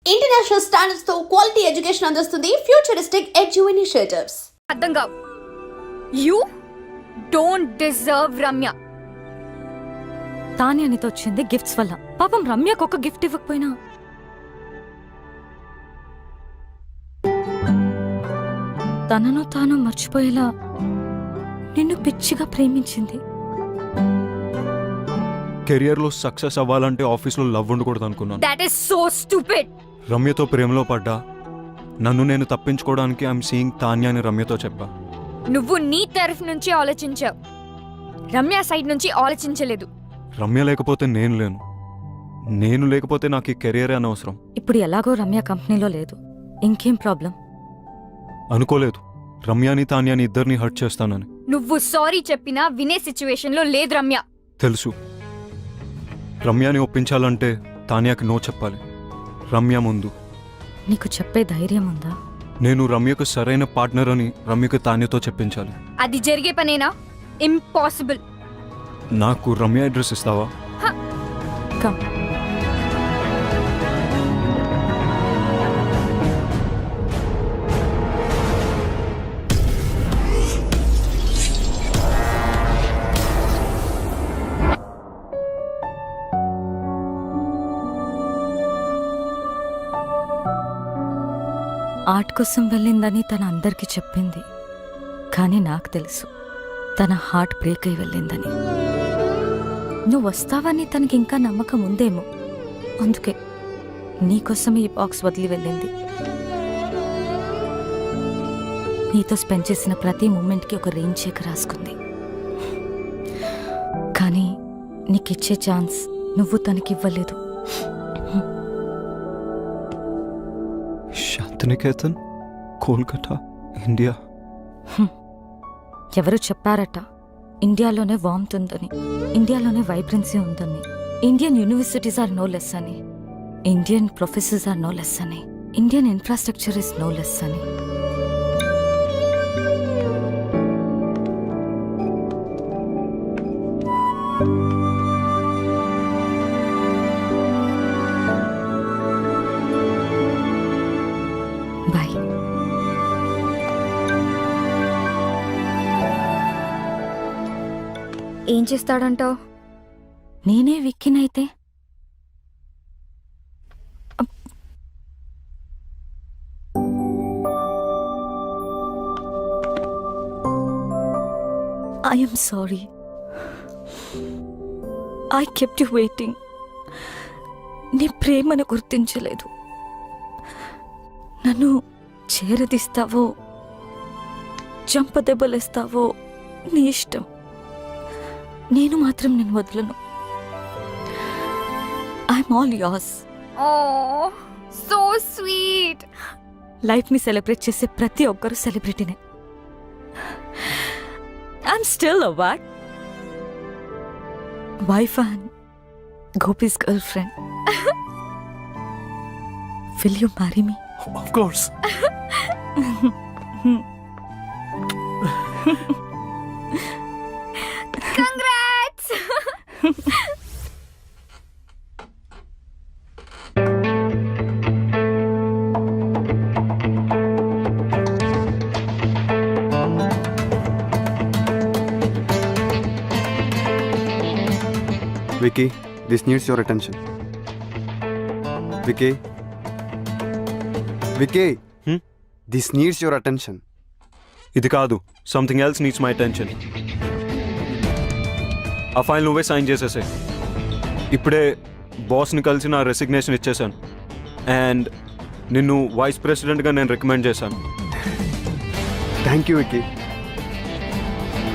International standards తో quality education అందిస్తుంది futuristic edu initiatives. అర్థం కావు. You don't deserve Ramya. తాన్యానితో వచ్చింది గిఫ్ట్స్ వల్ల. పాపం రమ్యకు ఒక గిఫ్ట్ ఇవ్వకపోయినా తనను తాను మర్చిపోయేలా నిన్ను పిచ్చిగా ప్రేమించింది. కెరియర్లో సక్సెస్ అవ్వాలంటే ఆఫీస్లో లవ్ ఉండకూడదు అనుకున్నాను. That is so stupid. రమ్యతో ప్రేమలో పడ్డా. నన్ను నేను తప్పించుకోవడానికి ఐఎమ్ సీయింగ్ తాన్యా అని రమ్యతో చెప్పా. నువ్వు నీ తరఫు నుంచి ఆలోచించావు, రమ్య సైడ్ నుంచి ఆలోచించలేదు. రమ్య లేకపోతే నేను లేను, నేను లేకపోతే నాకు ఈ కెరియరే అనవసరం. ఇప్పుడు ఎలాగో రమ్య కంపెనీలో లేదు, ఇంకేం ప్రాబ్లం? అనుకోలేదు రమ్యాని తాన్యాని ఇద్దరిని హర్ట్ చేస్తానని. నువ్వు సారీ చెప్పినా వినే సిచ్యువేషన్ లో లేదు రమ్య. తెలుసు. రమ్యాని ఒప్పించాలంటే తాన్యాకి నో చెప్పాలి. రమ్య ముందు. నీకు చెప్పే ధైర్యం ఉందా? నేను రమ్యకు సరైన పార్ట్నర్ అని రమ్యకు తాన్యతో చెప్పించాలి. అది జరిగే పనేనా? ఇంపాసిబుల్. నాకు రమ్య అడ్రస్ ఇస్తావా? కమ్. ఆర్ట్ కోసం వెళ్ళిందని తన అందరికీ చెప్పింది, కానీ నాకు తెలుసు తన హార్ట్ బ్రేక్ అయి వెళ్ళిందని. నువ్వు వస్తావని తనకి ఇంకా నమ్మకం ఉందేమో, అందుకే నీకోసమే ఈ బాక్స్ వదిలి వెళ్ళింది. నీతో స్పెండ్ చేసిన ప్రతి మూమెంట్కి ఒక రేంజ్ చెక్ రాసుకుంది. కానీ నీకిచ్చే ఛాన్స్ నువ్వు తనకివ్వలేదు. శాంతినికేతన్, కోల్కతా, ఇండియా. ఎవరు చెప్పారట ఇండియాలోనే వార్మ్త్ ఉందని, ఇండియాలోనే వైబ్రెన్సీ ఉందని, Indian universities are no less అని, Indian professors are no less అని, Indian infrastructure is no less అని. బాయ్. ఏం చేస్తాడంటావు? నేనే విక్కినైతే I'm sorry, I kept you waiting. నీ ప్రేమను గుర్తించలేదు. నన్ను చేరదీస్తావో చంపదెబ్బలేస్తావో నీ ఇష్టం, నేను మాత్రం నేను వదలను. I'm all yours. Oh so sweet. లైఫ్ని సెలబ్రేట్ చేసే ప్రతి ఒక్కరూ సెలబ్రిటీనే. I'm still a what? Wife and Gopi's girlfriend. Will you marry me? Of course. Congrats. Vicky, this needs your attention. Vicky. Vicky. This needs your attention. ఇది కాదు, something else needs my attention. ఆ file నువ్వే sign చేసేసే. ఇప్పుడే బాస్ని కలిసి నా resignation ఇచ్చేసాను and నిన్ను vice ప్రెసిడెంట్గా నేను రికమెండ్ చేశాను. Thank you, Vicky.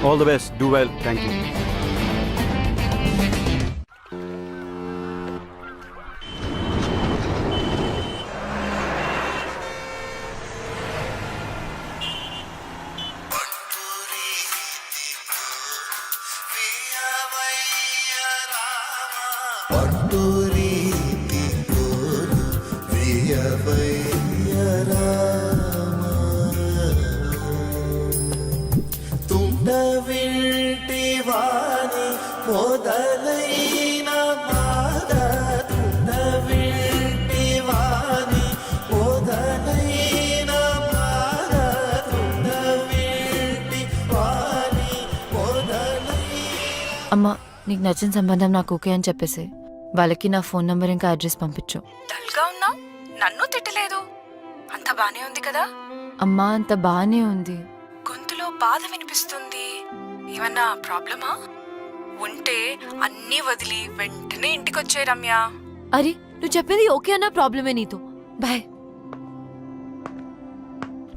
All the best, do well. Thank you. మొదలైన బాధ తుండవింటివాని అమ్మా నీకు నచ్చిన సంబంధం నాకు ఓకే అని చెప్పేసి వాళ్ళకి నా ఫోన్ నంబర్ ఇంకా అడ్రస్ పంపించు. డల్గా ఉన్నావు, నన్ను తిట్టలేదు. అంత బానే ఉంది కదా? అమ్మా అంత బానే ఉంది. గొంతులో బాధ వినిపిస్తుంది. ఏమన్నా ప్రాబ్లమా? ఉంటే అన్నీ వదిలి వెంటనే ఇంటికొచ్చే రమ్య. అరే నువ్వు చెప్పింది ఓకే అన్న ప్రాబ్లమే నీతో. బాయ్.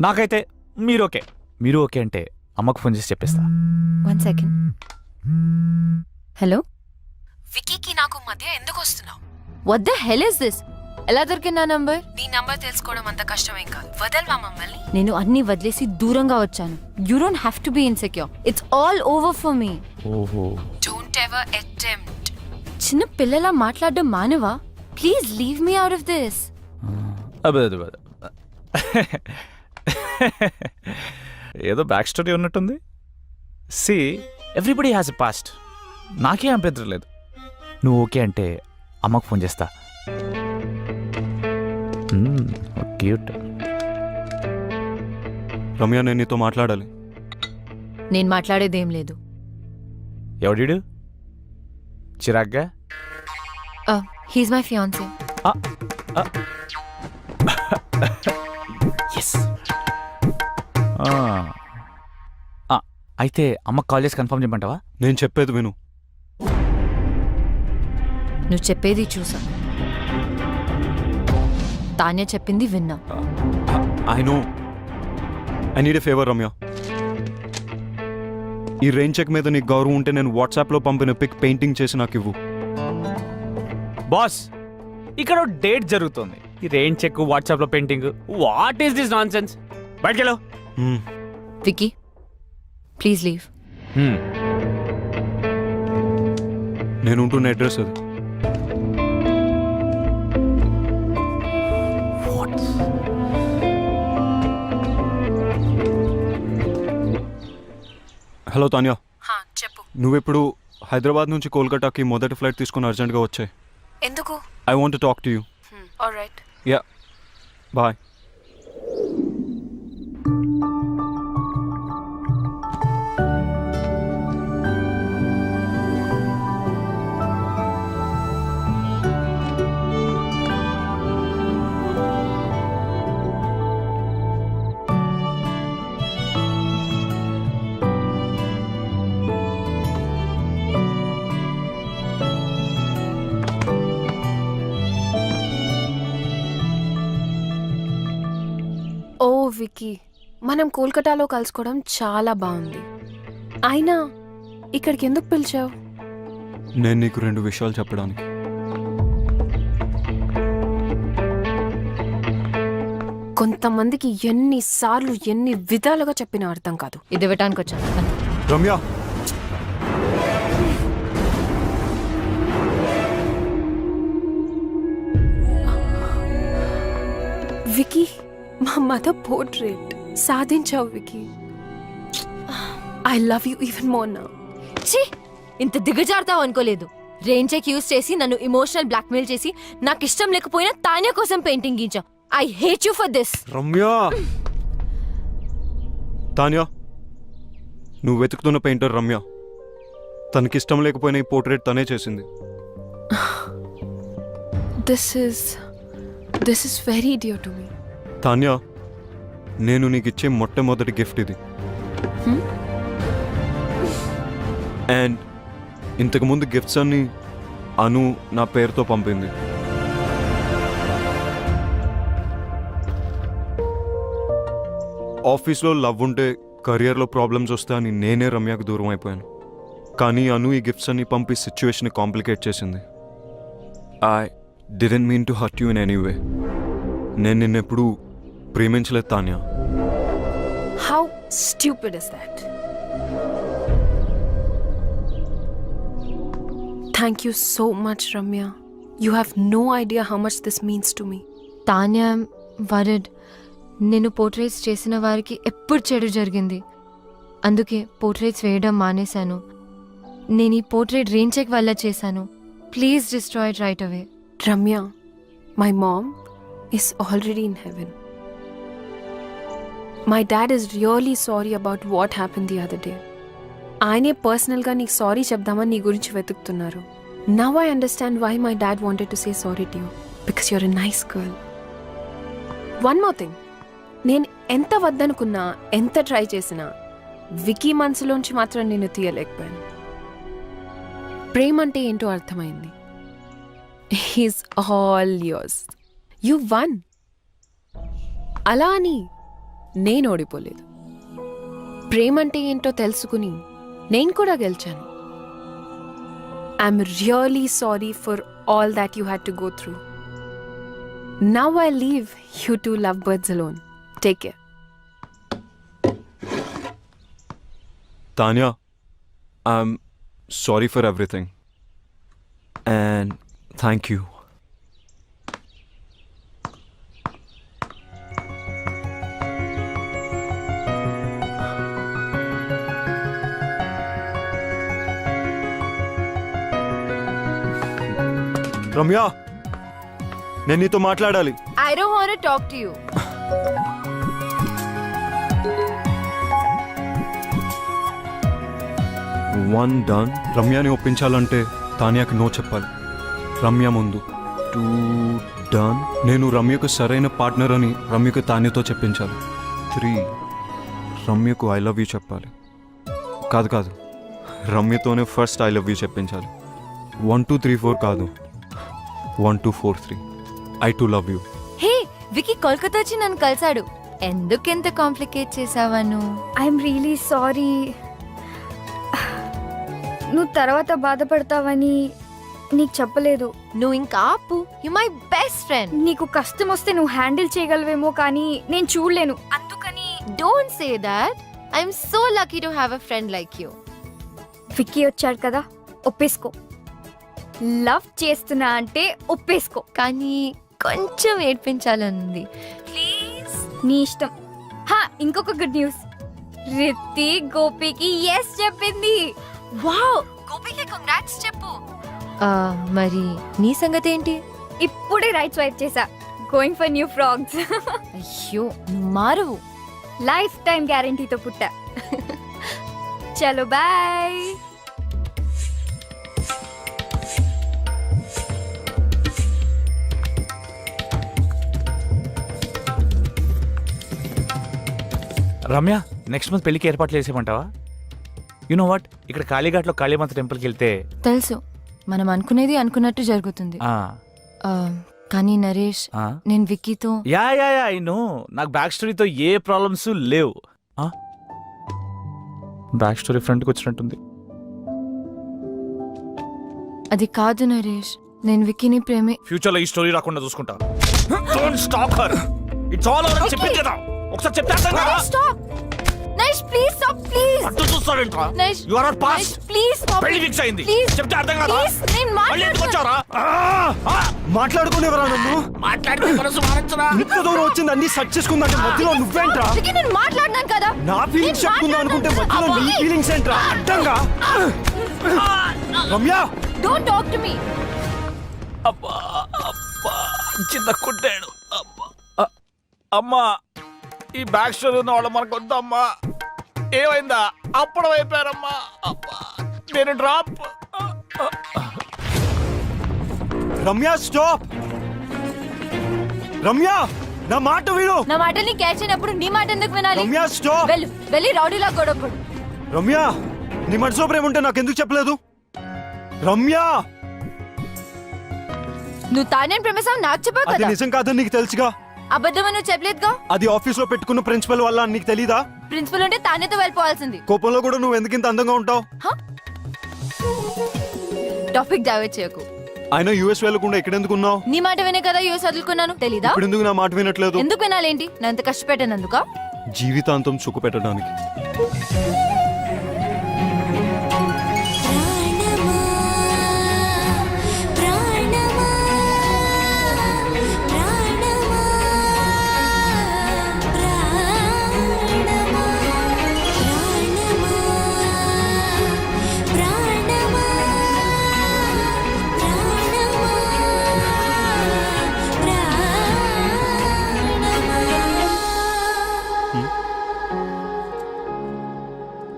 నాకైతే మీరు ఓకే అంటే అమ్మకు ఫోన్ చేసి చెప్పేస్తా. 1 సెకండ్. హలో, వికీకి నాకు మధ్య ఎందుకు వస్తున్నావు? What the hell is this? ఎలా దొరికింది నా నంబర్? నీ నంబర్ తెలుసుకోవడం అంత కష్టమేం కాదు. వదల్వా మమ్మల్ని. నేను అన్ని వదిలేసి దూరంగా వచ్చాను. You don't have to be insecure. It's all over for me. ఓహో, డోంట్ ఎవర్ అటెంప్ట్. చిన్న పిల్లలా మాట్లాడడం మానవా? Please leave me out of this. అదే ఏదో బ్యాక్ స్టోరీ ఉన్నట్టుంది. See everybody has a past. నాకే అభ్యంతరం లేదు. నువ్వు ఓకే అంటే అమ్మకు ఫోన్ చేస్తా. క్యూట్. రమ్య, నేను నీతో మాట్లాడాలి. నేను మాట్లాడేదేం లేదు. ఎవడీడు? చిరాగ్గా? He's my fiancee. ఎస్. అయితే అమ్మకు కాల్ చేసి కన్ఫర్మ్ చేయమంటావా? నేను చెప్పేది విను. నువ్వు చెప్పేది చూసా, తాన్య చెప్పింది విన్నా. I know. I need a favour Ramya. ఈ రెయిన్ చెక్ మీద నీకు గౌరవం ఉంటే నేను వాట్సాప్లో పంపిన పిక్ పెయింటింగ్ చేసి నాకు ఇవ్వు. బాస్, ఇక్కడ డేట్ జరుగుతుంది. ఈ రెయిన్ చెక్, వాట్సాప్ లో painting, what is this nonsense? బయటకెళ్ళు. Vicky please leave. నేను ఉంటున్న అడ్రస్ అది. హలో తాన్యా, చెప్పు. నువ్వెప్పుడు హైదరాబాద్ నుంచి కోల్కతాకి మొదటి ఫ్లైట్ తీసుకుని అర్జెంట్గా వచ్చాయి. ఎందుకు? I want to talk to you. Alright. Yeah, bye. ఓ వికీ, మనం కోల్కతాలో కలుసుకోవడం చాలా బాగుంది. అయినా ఇక్కడికి ఎందుకు పిలిచావు? నేను నీకు 2 విషయాలు చెప్పడానికి. కొంతమందికి ఎన్నిసార్లు ఎన్ని విధాలుగా చెప్పినా అర్థం కాదు. ఇది ఇవ్వటానికి వచ్చాను. రమ్య, వికీ, మా మదర్ పోర్ట్రేట్ సాధించావు Vicky. I love you even more now. ఛీ, ఇంత దిగజారుతావు అనుకోలేదు. రెయిన్ చెక్ యూస్ చేసి నన్ను ఇమోషనల్ బ్లాక్మెయిల్ చేసి నాకు ఇష్టం లేకపోయినా తాన్య కోసం పెయింటింగ్ గీంచావు. I hate you for this. Ramya. Tanya, నువ్వు వెతుకుతున్న పెయింటర్ రమ్య. తనకిష్టం లేకపోయినా ఈ పోర్ట్రేట్ తనే చేసింది. This is very dear to me. Tanya, నేను నీకు ఇచ్చే మొట్టమొదటి గిఫ్ట్ ఇది. అండ్ ఇంతకుముందు గిఫ్ట్స్ అన్ని అను నా పేరుతో పంపింది. ఆఫీస్లో లవ్ ఉంటే కెరియర్లో ప్రాబ్లమ్స్ వస్తాయని నేనే రమ్యకు దూరం అయిపోయాను. కానీ అను ఈ గిఫ్ట్స్ అన్ని పంపి సిచ్యువేషన్ కాంప్లికేట్ చేసింది. I didn't mean to hurt you in any way. నేను నిన్నెప్పుడు ప్రేమించలేదు Tanya. How stupid is that? Thank you so much Ramya. You have no idea how much this means to me. Tanya వరడ్, నేను పోర్ట్రేట్స్ చేసిన వారికి ఎప్పుడు చెడు జరిగింది. అందుకే పోర్ట్రేట్స్ వేయడం మానేశాను. నేను ఈ పోర్ట్రేట్ రెయిన్ చెక్ వల్ల చేశాను. Please destroy it right away. Ramya, my mom is already in heaven. My dad is really sorry about what happened the other day. ఆయనే పర్సనల్గా నీకు సారీ చెప్దామని నీ గురించి వెతుకుతున్నారు. Now I understand why my dad wanted to say sorry to you because you're a nice girl. One more thing, నేను ఎంత వద్దనుకున్నా, ఎంత ట్రై చేసినా వికీ మనసులోంచి మాత్రం నేను తీయలేకపోయాను. ప్రేమ అంటే ఏంటో అర్థమైంది. He's all yours. You one. అలా అని నేను ఓడిపోలేదు. ప్రేమ అంటే ఏంటో తెలుసుకుని నేను కూడా గెలిచాను. I'm really sorry for all that you had to go through. Now I leave you to love birds alone. Take care. Tanya, I'm sorry for everything. And thank you. Ramya, నేను నీతో మాట్లాడాలి. I don't want to talk to you. One done. రమ్యని ఒప్పించాలంటే తానియాకి no చెప్పాలి. రమ్య ముందు. Two done. నేను రమ్యకు సరైన పార్ట్నర్ అని రమ్యకు తానియాతో చెప్పించాలి. 3 రమ్యకు ఐ లవ్ యూ చెప్పాలి. కాదు రమ్యతోనే ఫస్ట్ ఐ లవ్ యూ చెప్పించాలి. 1 2 3 4 కాదు, 1 2 4 3. I too love you. Hey, Vicky Kolkata వచ్చి నన్ను కలిసాడు. ఎందుకెంత కాంప్లికేట్ చేసావను? I'm really sorry. నువ్వు తర్వాత బాధపడతావని నీకు చెప్పలేదు. నువ్వు ఇంకా ఆపు. You my best friend. నీకు కష్టం వస్తే నువ్వు హ్యాండిల్ చేయగలవేమో కానీ నేను చూడలేను. అందుకని don't say that. I'm so lucky to have a friend like you. Vicky వచ్చాడు కదా, ఒప్పేసుకో. లవ్ చేస్తున్నా అంటే ఒప్పేసుకో. కానీ కొంచెం ఏడ్పించాలనుంది. ప్లీజ్. నీ ఇష్టం. ఇంకొక గుడ్ న్యూస్. రిత్తి గోపికి ఎస్ చెప్పింది. వావ్, గోపికి కంగ్రాట్స్ చెప్పు. మరి నీ సంగతి ఏంటి? ఇప్పుడే రైట్ స్వైప్ చేసా. Going for new frogs. అయ్యో, నువ్వు మారు. లైఫ్ టైం గ్యారంటీతో పుట్టా. చలో బాయ్. రమ్య, నెక్స్ట్ మంత్ పెళ్లికి ఏర్పాట్లు చేసేమంటావా? యు నో వాట్, ఇక్కడ కాళీఘాట్లో కాళీమాత టెంపుల్కి వెళ్తే తెలుసు, మనం అనుకునేది అనుకున్నట్టు జరుగుతుంది. కానీ నరేష్, నేను విక్కీతో యా ఐ నో. నాకు బ్యాక్ స్టోరీతో ఏ ప్రాబ్లమ్స్ లేవు. బ్యాక్ స్టోరీ ఫ్రంట్కి వచ్చినట్టుంది. అది కాదు నరేష్, నేను విక్కీని ప్రేమే. ఫ్యూచర్ లో ఈ స్టోరీ రాకుండా చూసుకుంటా. Don't stop her. It's all over. చెప్పింది కదా, ఒకసారి చెప్తాను కదా. Stop Naresh, please stop. Please. అటు చూస్తావేంట్రా? Naresh, you are not past. Please stop. పెళ్లి ఫిక్స్ అయింది. ప్లీజ్ చెప్తే అర్థం కాదా? ప్లీజ్, నేను మళ్ళీ ఎందుకు వచ్చావురా? మాట్లాడుకునేవరా నన్ను? మాట్లాడితే మనసు మారచ్చురా. ఇంత దూరం వచ్చింది అన్ని సెర్చ్ చేసుకుందంటే మధ్యలో నువ్వేంట్రా? విక్కీ, నేను మాట్లాడినాను కదా. నా ఫీలింగ్స్ చెప్పుకుందాం అనుకుంటే మధ్యలో నీ ఫీలింగ్స్ ఏంట్రా? అడ్డంగా. Ramya, don't talk to me. అబ్బా అబ్బా, చిన్న కుట్టాడు. అబ్బా అమ్మా, ఈ బ్యాక్ స్టోరీ ఉన్న వాళ్ళు మనకు వద్దమ్మా. ఏమైందా? అప్పుడు అయిపోయారమ్మా. అబ్బా, నేను డ్రాప్. రమ్య స్టాప్. రమ్య, నా మాట విను. నా మాటల్ని క్యాచ్ అయినప్పుడు నీ మాట ఎందుకు వినాలి? రమ్య స్టాప్. వెళ్ళి రౌడీలా గొడవపడు. రమ్య, నీ మనసులో ప్రేమ ఉంటే నాకు ఎందుకు చెప్పలేదు? రమ్య, నువ్వు తానేం ప్రేమిస్తావు నాకు చెప్పావు అది కదా. నిజం కాదని నీకు తెలుసుగా. అబద్ధమని నువ్వు చెప్పలేదుగా. అది ఆఫీస్ లో పెట్టుకున్న ప్రిన్సిపల్ వల్ల నీకు తెలీదా? ప్రిన్సిపల్ ఉంటే తానేతో వెళ్ళిపోవాల్సింది. కోపంలో కూడా నువ్వు ఎందుకు ఇంత అందంగా ఉంటావు? టాపిక్ డైవర్ట్ చేయకు. ఆయన యూఎస్ వెళ్ళకుండా ఇక్కడ ఎందుకు ఉన్నావు? నీ మాట వినే కదా యూఎస్ వదులుకున్నాను, తెలీదా? ఇప్పుడు ఎందుకు నా మాట వినట్లేదు? ఎందుకు వినాలేంటి? నేను ఎంత కష్టపెట్టానందుక? జీవితాంతం సుఖ పెట్టడానికి.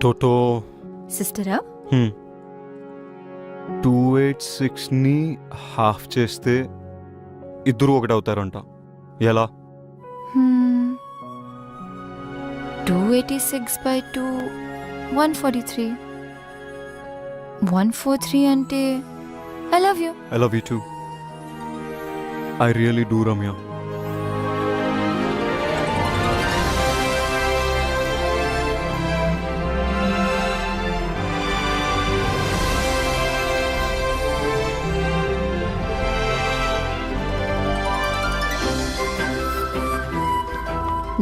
టోటో సిస్టరా? 286ని హాఫ్ చేస్తే ఇద్దరు ఒకటవుతారంట. ఎలా? 286/2 143. 143 అంటే I love you. I love you two. I really do Ramya.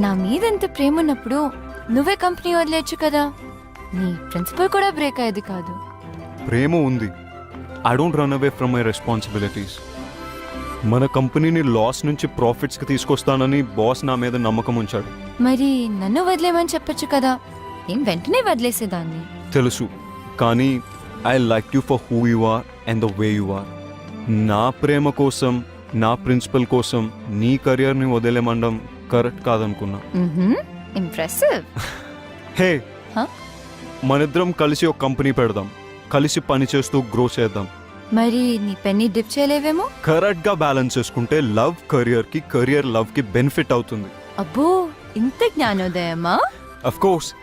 నా మీద ఎంత ప్రేమ ఉన్నప్పుడు నువ్వే కంపెనీ వదిలేచ్చు కదా. నీ ప్రిన్సిపల్ కూడా బ్రేక్ అయ్యేది కాదు. ప్రేమ ఉంది. I don't run away from my responsibilities. మన కంపెనీని లాస్ నుంచి ప్రాఫిట్స్కి తీసుకొస్తానని బాస్ నా మీద నమ్మకం ఉంచాడు. మరి నన్ను వదిలేమని చెప్పొచ్చు కదా. ఏం వెంటనే వదిలేసేదాన్ని. తెలుసు, కానీ I like you for who you are and the way you are. నా ప్రేమ కోసం, నా ప్రిన్సిపల్ కోసం నీ కెరియర్ని వదిలేమండం కరెక్ట్ కాదనుకున్నా. ఇంప్రెసివ్. Hey, Huh? మనిద్దరం కలిసి ఒక కంపెనీ పెడదాం, కలిసి పని చేస్తూ గ్రో చేద్దాం. మరి నీ పెన్ని డిప్ చేయలేవేమో. కరెక్ట్గా బ్యాలెన్స్ చేసుకుంటే లవ్ కెరియర్కి, కెరియర్ లవ్కి బెనిఫిట్ అవుతుంది. అబ్బో, ఇంత జ్ఞానోదయమా? Of course.